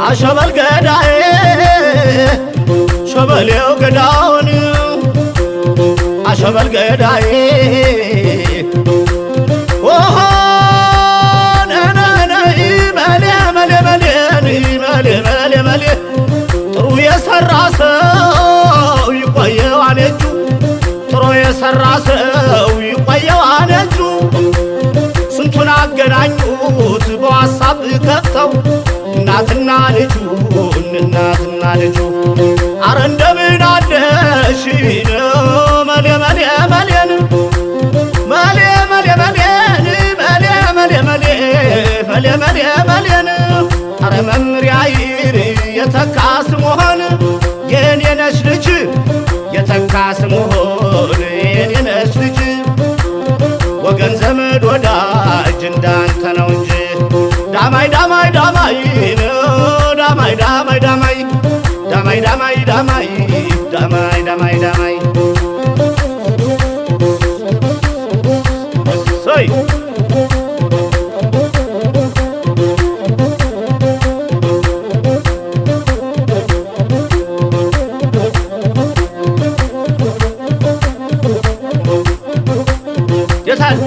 አሸበል ገዳዬ ሸበሌው ገዳውን አሸበል ገዳዬ ኦሆ ነነነይ መሌ መሌ መሌ መሌ መሌ መሌ ጥሩ የሰራ ሰው ይቆየው አለጁ ጥሩ የሰራ ሰው ይቆየው አለጁ ስንቱን አገናኙት በዋሳብ ከፍተው እናትና ልጁ እናትና ልጁ አረ እንደምን አለሽ መሌ መሌ መሌን መሌ መሌ መሌን መሌ መሌ መሌ መሌ መሌ መሌን አረ መምሪያ ይር የተካስ መሆን የኔ ነሽ ልጅ የተካስ መሆን የኔ ነሽ ልጅ ወገን ዘመድ ወዳጅ እንዳንተ ነው እንጂ ዳማይ ዳማይ ዳማይ ዳማይ ዳማይ ዳማይ ዳማይ ዳማይ ዳማይ ዳማይ ዳማይ ዳማይ ሰይ የታል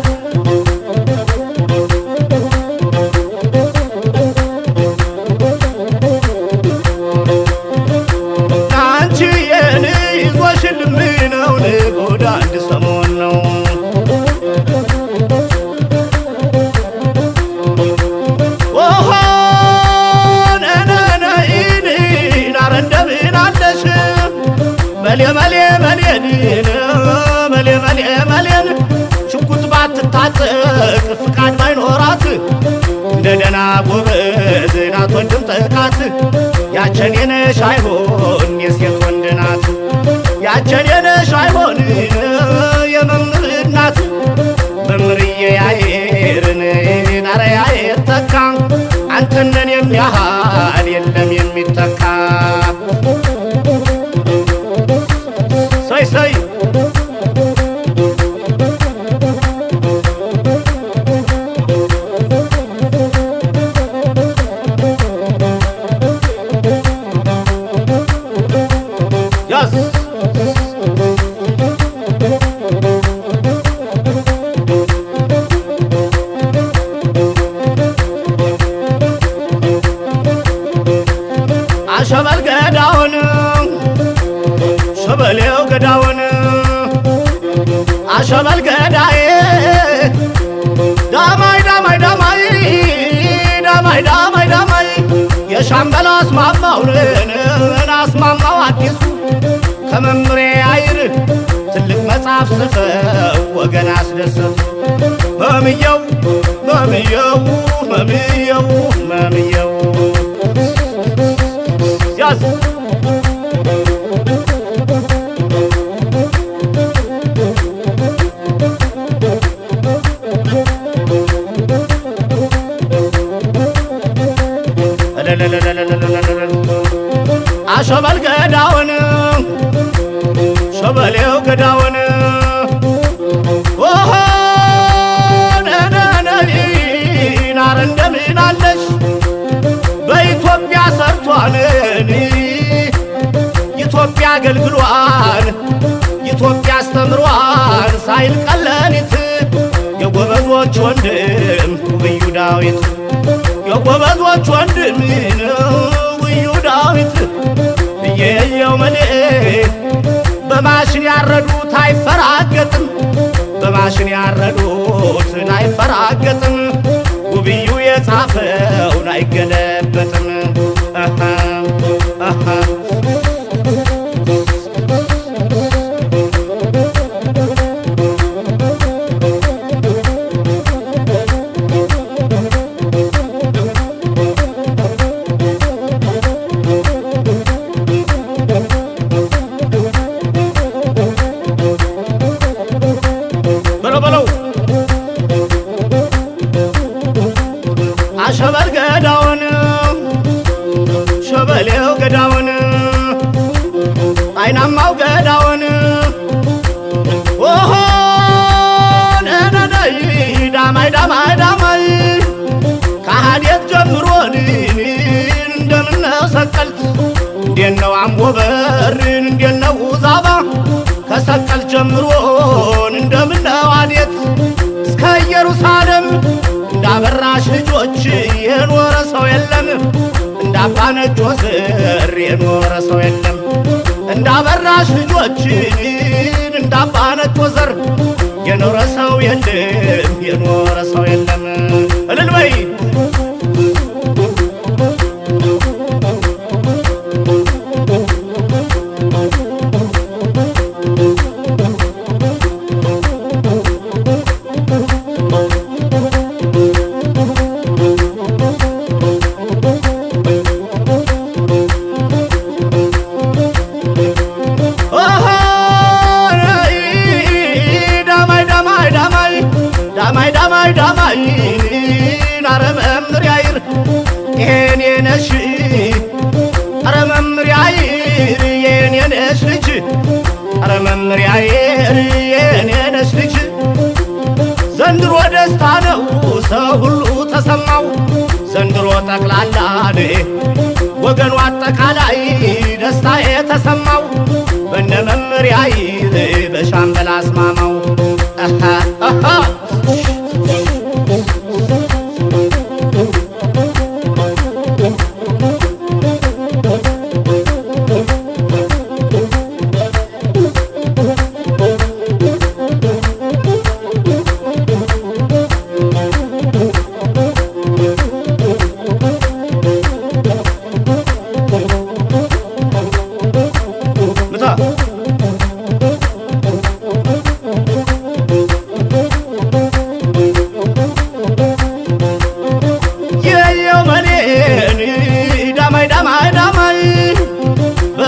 መሌ መሌ መሌን መሌ መሌ መሌን ሽጉጥ ባትታጠቅ ፍቃድ ባይኖራት እንደ ደና ጎበዝ ናት ወንድም ጠቃት ያቸን የነሽ አይሆን የሴት ወንድ ናት ያቸን የነሽ አይሆን የመምህር እናት መምህርዬ ያየርን ናረ ያየር ተካ አንተነን የሚያህል የለም የሚተካ ሰይ ሰይ ያስ አሸበል ገዳውን ሸበሌው ገዳውን አሸበል ገዳዬ ዳማይ ዳማይ ዳማይ ዳማይ ዳማይ ዳማይ የሻምበል አስማማውን አስማማው አዲሱ ከመምሬ አይር ትልቅ መጽሐፍ ጽፈው ወገን አስደሰቱ መምየው መምየው መምየው መምየው ያዝ አሸበል ገዳውን ሸበሌው ገዳውን ኦሆ ነነነይ ናረ እንደምን አለሽ በኢትዮጵያ ሰርቷን ኢትዮጵያ አገልግሏን ኢትዮጵያ አስተምሯን ሳይል ቀለሊት የጎበዞች ወንድም ውብዩ ዳዊት የጎበዞች ወንድም ውብዩ ዳዊት እየየው መሌ በማሽን ያረዱት አይፈራገጥም በማሽን ያረዱት አይፈራገጥም ውብዩ የጻፈውን አይገለበጥም አሸበል ገዳውን ከመሰቀል ጀምሮን እንደምነው አዴት እስከ ኢየሩሳሌም እንዳበራሽ ልጆች የኖረ ሰው የለም። እንዳባ ነጮ ዘር የኖረ ሰው የለም። እንዳበራሽ ልጆችን እንዳባ ነጮ ዘር የኖረ ሰው የለም። የኖረ ሰው የለም። እልል በይ ዳማይ አረ መምህር ያይር የኔ ነሽ አረ መምህር ያይር የኔ ነሽ ልጅ አረ መምህር ያይር የኔ ነሽ ልጅ ዘንድሮ ደስታ ነው ሰው ሁሉ ተሰማው ዘንድሮ ጠቅላላ ወገኑ አጠቃላይ ደስታ የተሰማው በነ መምህር ያይር በሻምበል አስማማው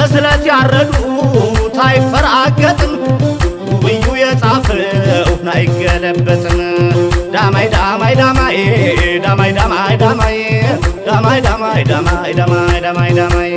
በስለት ያረዱት አይፈራገጥም ውብዩ የጻፈው አይገለበጥም። ዳማይ ዳማይ ዳማይ ዳማይ ዳማይ ዳማይ ዳማይ ዳማይ ዳማይ ዳማይ ዳማይ